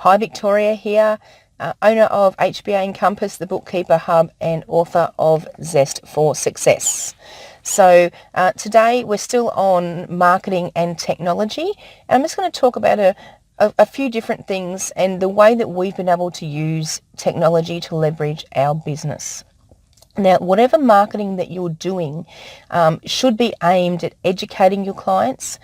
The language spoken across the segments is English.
Hi, Victoria here, owner of HBA Encompass, the Bookkeeper Hub, and author of Zest for Success. So today we're still on marketing and technology, and I'm just going to talk about a few different things and the way that we've been able to use technology to leverage our business. Now, whatever marketing that you're doing should be aimed at educating your clients,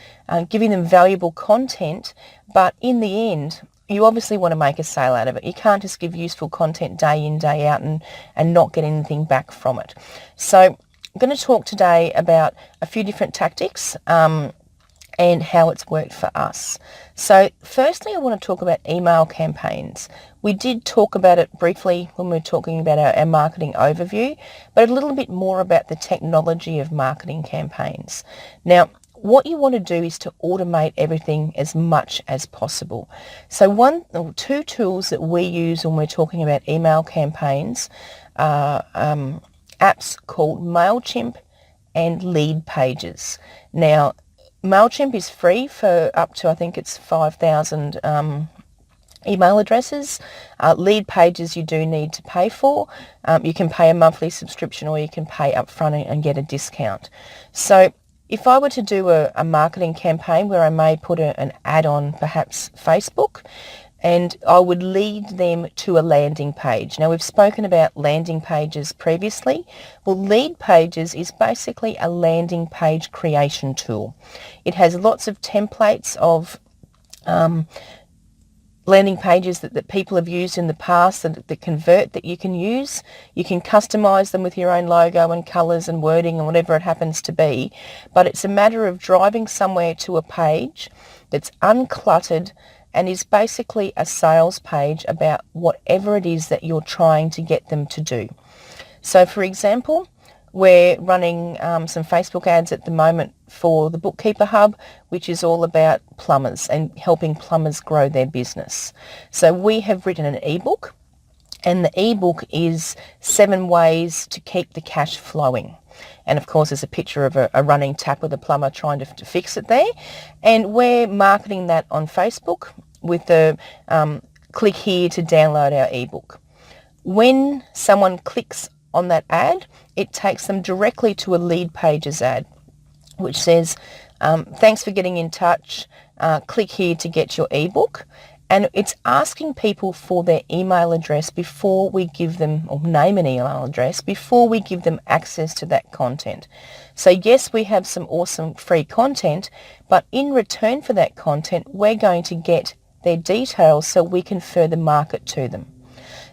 giving them valuable content, but in the end, you obviously want to make a sale out of it. You can't just give useful content day in, day out and not get anything back from it. So I'm going to talk today about a few different tactics and how it's worked for us. So firstly, I want to talk about email campaigns. We did talk about it briefly when we were talking about our marketing overview, but a little bit more about the technology of marketing campaigns. Now, what you want to do is to automate everything as much as possible. So one or two tools that we use when we're talking about email campaigns are apps called MailChimp and Lead Pages. Now, MailChimp is free for up to, I think it's 5,000 email addresses. Lead Pages you do need to pay for. You can pay a monthly subscription or you can pay up front and get a discount. So if I were to do a marketing campaign where I may put an ad on perhaps Facebook, and I would lead them to a landing page. Now, we've spoken about landing pages previously. Well, Lead Pages is basically a landing page creation tool. It has lots of templates of landing pages that people have used in the past that convert that you can use. You can customize them with your own logo and colors and wording and whatever it happens to be. But it's a matter of driving somewhere to a page that's uncluttered and is basically a sales page about whatever it is that you're trying to get them to do. So for example, we're running some Facebook ads at the moment for the Bookkeeper Hub, which is all about plumbers and helping plumbers grow their business. So we have written an ebook, and the ebook is 7 ways to keep the cash flowing. And of course, there's a picture of a running tap with a plumber trying to fix it there. And we're marketing that on Facebook with the click here to download our ebook. When someone clicks on that ad, it takes them directly to a Lead Pages ad, which says, thanks for getting in touch. Click here to get your ebook. And it's asking people for their email address before we give them, or name an email address, before we give them access to that content. So yes, we have some awesome free content, but in return for that content, we're going to get their details so we can further market to them.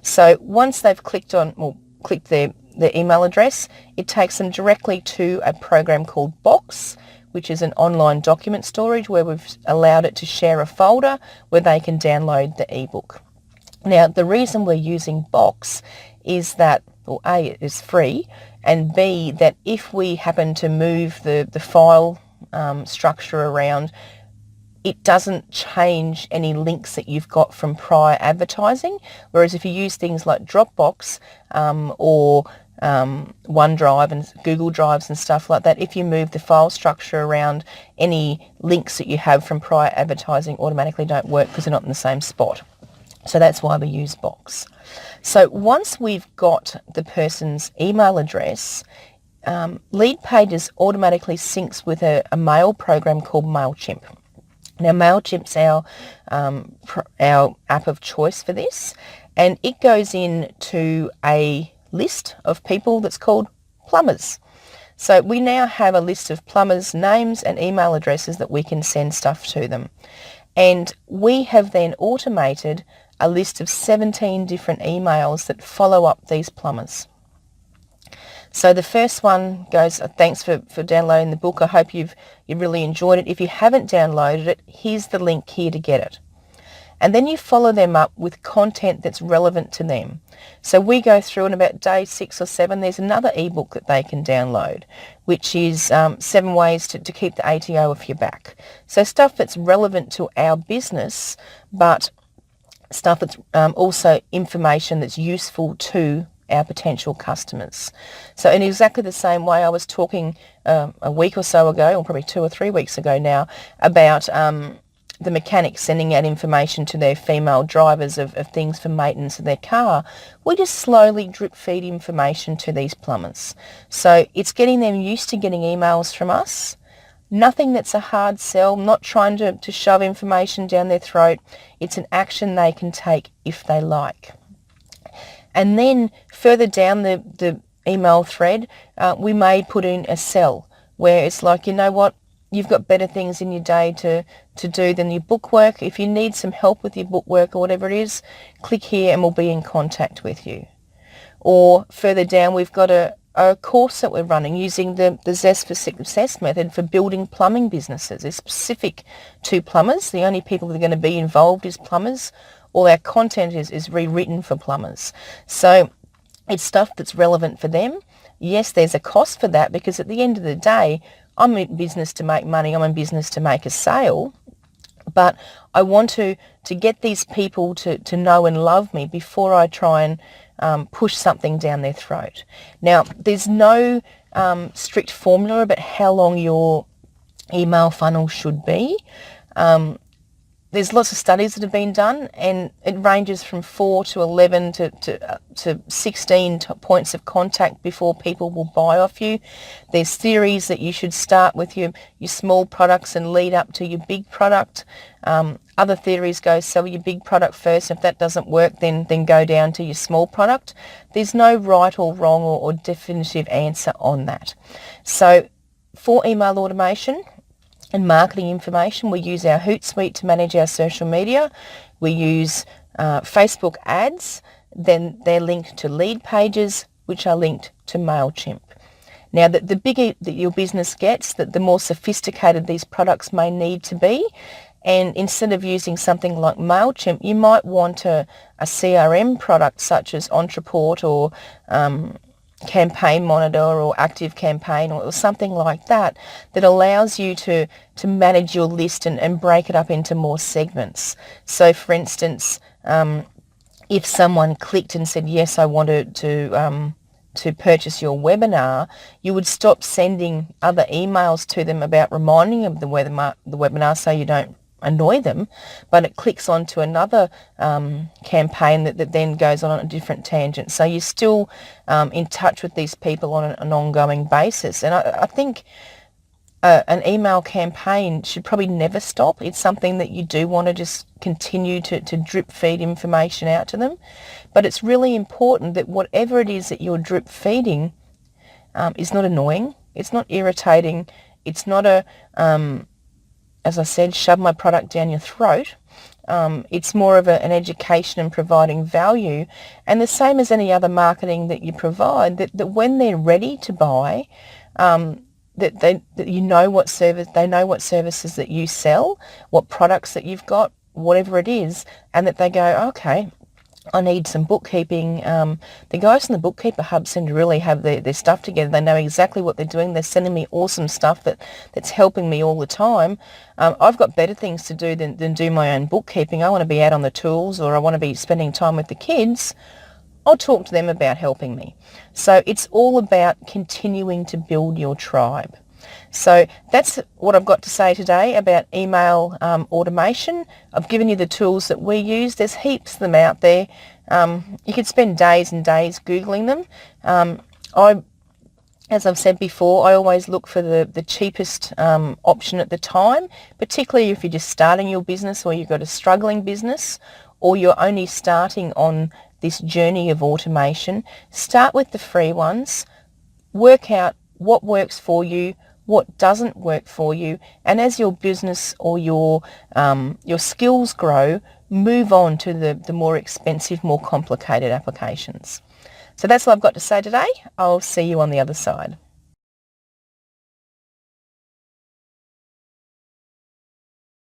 So once they've clicked their email address, it takes them directly to a program called Box, which is an online document storage where we've allowed it to share a folder where they can download the ebook. Now, the reason we're using Box is that, well, A, it is free, and B, that if we happen to move the file structure around, it doesn't change any links that you've got from prior advertising. Whereas if you use things like Dropbox or OneDrive and Google Drives and stuff like that, if you move the file structure around, any links that you have from prior advertising automatically don't work because they're not in the same spot. So that's why we use Box. So once we've got the person's email address, Lead Pages automatically syncs with a mail program called MailChimp. Now, MailChimp's our app of choice for this, and it goes into a list of people that's called plumbers. So we now have a list of plumbers' names and email addresses that we can send stuff to them. And we have then automated a list of 17 different emails that follow up these plumbers. So the first one goes, thanks for downloading the book. I hope you've really enjoyed it. If you haven't downloaded it, here's the link here to get it. And then you follow them up with content that's relevant to them. So we go through, and about day 6 or 7, there's another ebook that they can download, which is 7 ways to keep the ATO off your back. So stuff that's relevant to our business, but stuff that's also information that's useful to our potential customers. So in exactly the same way, I was talking a week or so ago, or probably 2 or 3 weeks ago now, about the mechanics sending out information to their female drivers of things for maintenance of their car. We just slowly drip feed information to these plumbers. So it's getting them used to getting emails from us. Nothing that's a hard sell, not trying to shove information down their throat. It's an action they can take if they like. And then further down the email thread, we may put in a sell where it's like, you know what, you've got better things in your day to do than your bookwork. If you need some help with your bookwork or whatever it is, click here and we'll be in contact with you. Or further down, we've got a course that we're running using the Zest for Success method for building plumbing businesses. It's specific to plumbers. The only people that are going to be involved is plumbers. All our content is rewritten for plumbers. So it's stuff that's relevant for them. Yes, there's a cost for that because at the end of the day, I'm in business to make money. I'm in business to make a sale. But I want to get these people to know and love me before I try and push something down their throat. Now, there's no strict formula about how long your email funnel should be. There's lots of studies that have been done, and it ranges from 4 to 11 to 16 points of contact before people will buy off you. There's theories that you should start with your small products and lead up to your big product. Other theories go sell your big product first. If that doesn't work, then go down to your small product. There's no right or wrong or definitive answer on that. So for email automation and marketing information, we use our Hootsuite to manage our social media. We use Facebook ads, then they're linked to lead pages, which are linked to MailChimp. Now, the bigger that your business gets, the more sophisticated these products may need to be. And instead of using something like MailChimp, you might want a CRM product such as Entreport or Campaign Monitor or Active Campaign or something like that allows you to manage your list and break it up into more segments. So for instance, if someone clicked and said, yes, I wanted to purchase your webinar, you would stop sending other emails to them about reminding them of the webinar so you don't annoy them, but it clicks onto another campaign that then goes on a different tangent. So you're still in touch with these people on an ongoing basis. And I think an email campaign should probably never stop. It's something that you do want to just continue to drip feed information out to them. But it's really important that whatever it is that you're drip feeding is not annoying. It's not irritating. It's not as I said, shove my product down your throat. It's more of an education and providing value. And the same as any other marketing that you provide, that when they're ready to buy, that you know what service, they know what services that you sell, what products that you've got, whatever it is, and that they go, okay, I need some bookkeeping. The guys in the Bookkeeper Hub seem to really have their stuff together. They know exactly what they're doing. They're sending me awesome stuff that's helping me all the time. I've got better things to do than do my own bookkeeping. I want to be out on the tools, or I want to be spending time with the kids. I'll talk to them about helping me. So it's all about continuing to build your tribe. So that's what I've got to say today about email automation. I've given you the tools that we use. There's heaps of them out there. You could spend days and days Googling them. As I've said before, I always look for the cheapest option at the time, particularly if you're just starting your business or you've got a struggling business or you're only starting on this journey of automation. Start with the free ones. Work out what works for you, what doesn't work for you, and as your business or your skills grow, move on to the more expensive, more complicated applications. So that's what I've got to say today. I'll see you on the other side.